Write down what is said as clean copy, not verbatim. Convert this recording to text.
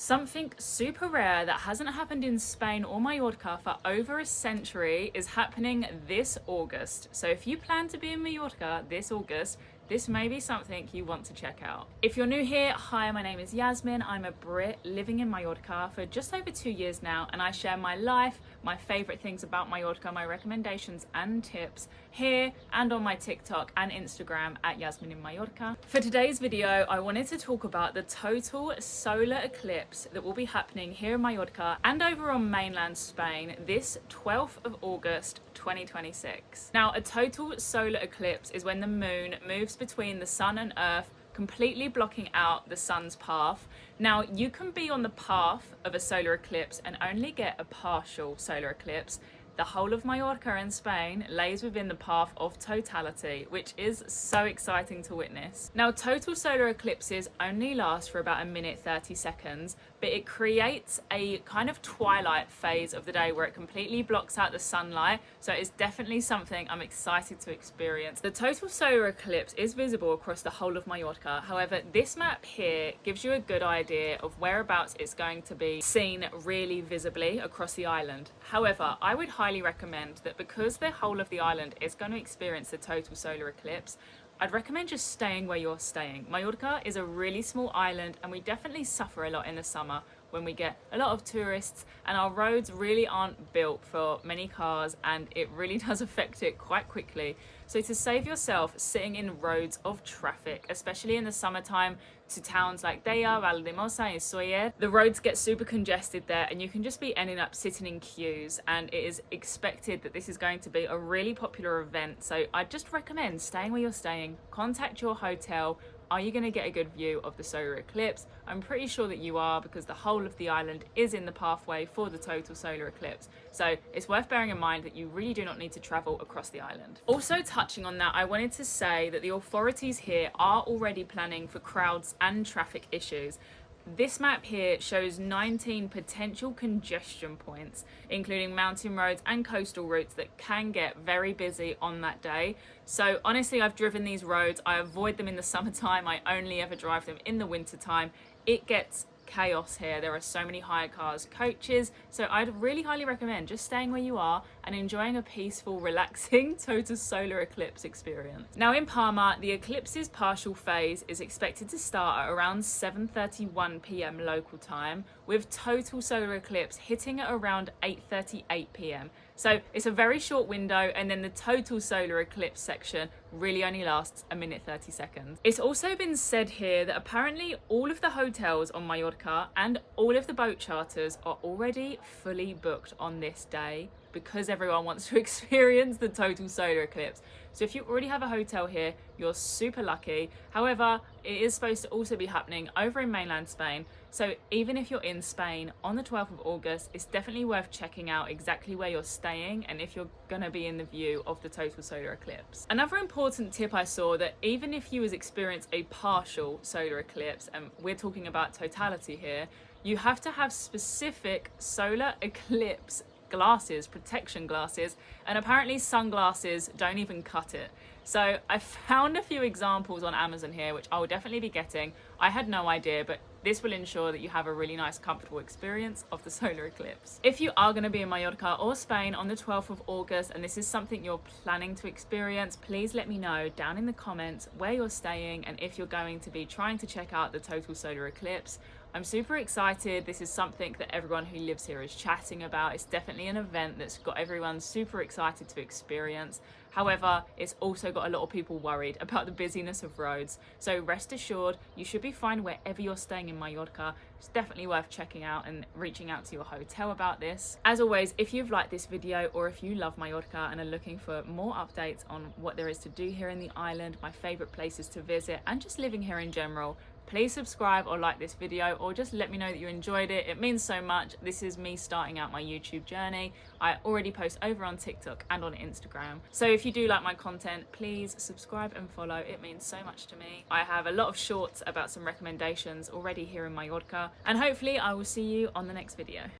Something super rare that hasn't happened in Spain or Mallorca for over a century is happening this August. So if you plan to be in Mallorca this August, this may be something you want to check out. If you're new here, hi, my name is Yasmin. I'm a Brit living in Mallorca for just over 2 years now, and I share my life, my favorite things about Mallorca, my recommendations and tips here and on my TikTok and Instagram at Yasmin in Mallorca. For today's video, I wanted to talk about the total solar eclipse that will be happening here in Mallorca and over on mainland Spain this 12th of August 2026. Now, a total solar eclipse is when the moon moves between the sun and earth, completely blocking out the sun's path. Now, you can be on the path of a solar eclipse and only get a partial solar eclipse. The whole of Mallorca in Spain lays within the path of totality, which is so exciting to witness. Now, total solar eclipses only last for about 1 minute 30 seconds, but it creates a kind of twilight phase of the day where it completely blocks out the sunlight. So it's definitely something I'm excited to experience. The total solar eclipse is visible across the whole of Mallorca. However, this map here gives you a good idea of whereabouts it's going to be seen really visibly across the island. However, I would highly recommend that because the whole of the island is going to experience the total solar eclipse, I'd recommend just staying where you're staying. Mallorca is a really small island and we definitely suffer a lot in the summer when we get a lot of tourists, and our roads really aren't built for many cars and it really does affect it quite quickly. So to save yourself sitting in roads of traffic, especially in the summertime, to towns like Daya, Valdemosa and Soller, the roads get super congested there and you can just be ending up sitting in queues, and it is expected that this is going to be a really popular event. So I just recommend staying where you're staying, contact your hotel. Are you going to get a good view of the solar eclipse? I'm pretty sure that you are, because the whole of the island is in the pathway for the total solar eclipse. So it's worth bearing in mind that you really do not need to travel across the island. Also touching on that, I wanted to say that the authorities here are already planning for crowds and traffic issues. This map here shows 19 potential congestion points, including mountain roads and coastal routes that can get very busy on that day. So honestly, I've driven these roads. I avoid them in the summertime. I only ever drive them in the wintertime. It gets chaos here. There are so many hire cars, coaches, so I'd really highly recommend just staying where you are and enjoying a peaceful, relaxing total solar eclipse experience. Now in Palma, the eclipse's partial phase is expected to start at around 7:31 p.m. local time, with total solar eclipse hitting at around 8:38 p.m. So it's a very short window, and then the total solar eclipse section really only lasts 1 minute 30 seconds. It's also been said here that apparently all of the hotels on Mallorca and all of the boat charters are already fully booked on this day because everyone wants to experience the total solar eclipse. So if you already have a hotel here, you're super lucky. However, it is supposed to also be happening over in mainland Spain. So even if you're in Spain on the 12th of August, it's definitely worth checking out exactly where you're staying and if you're gonna be in the view of the total solar eclipse. Another important tip I saw, that even if you experience a partial solar eclipse, and we're talking about totality here, you have to have specific solar eclipse glasses, protection glasses, and apparently sunglasses don't even cut it. So I found a few examples on Amazon here, which I will definitely be getting. I had no idea, but this will ensure that you have a really nice, comfortable experience of the solar eclipse. If you are going to be in Mallorca or Spain on the 12th of August and this is something you're planning to experience, please let me know down in the comments where you're staying and if you're going to be trying to check out the total solar eclipse. I'm super excited. This is something that everyone who lives here is chatting about. It's definitely an event that's got everyone super excited to experience. However, it's also got a lot of people worried about the busyness of roads. So rest assured, you should be fine wherever you're staying in Mallorca. It's definitely worth checking out and reaching out to your hotel about this. As always, if you've liked this video or if you love Mallorca and are looking for more updates on what there is to do here in the island, my favorite places to visit, and just living here in general, please subscribe or like this video, or just let me know that you enjoyed it. It means so much. This is me starting out my YouTube journey. I already post over on TikTok and on Instagram. So if you do like my content, please subscribe and follow. It means so much to me. I have a lot of shorts about some recommendations already here in Mallorca, and hopefully I will see you on the next video.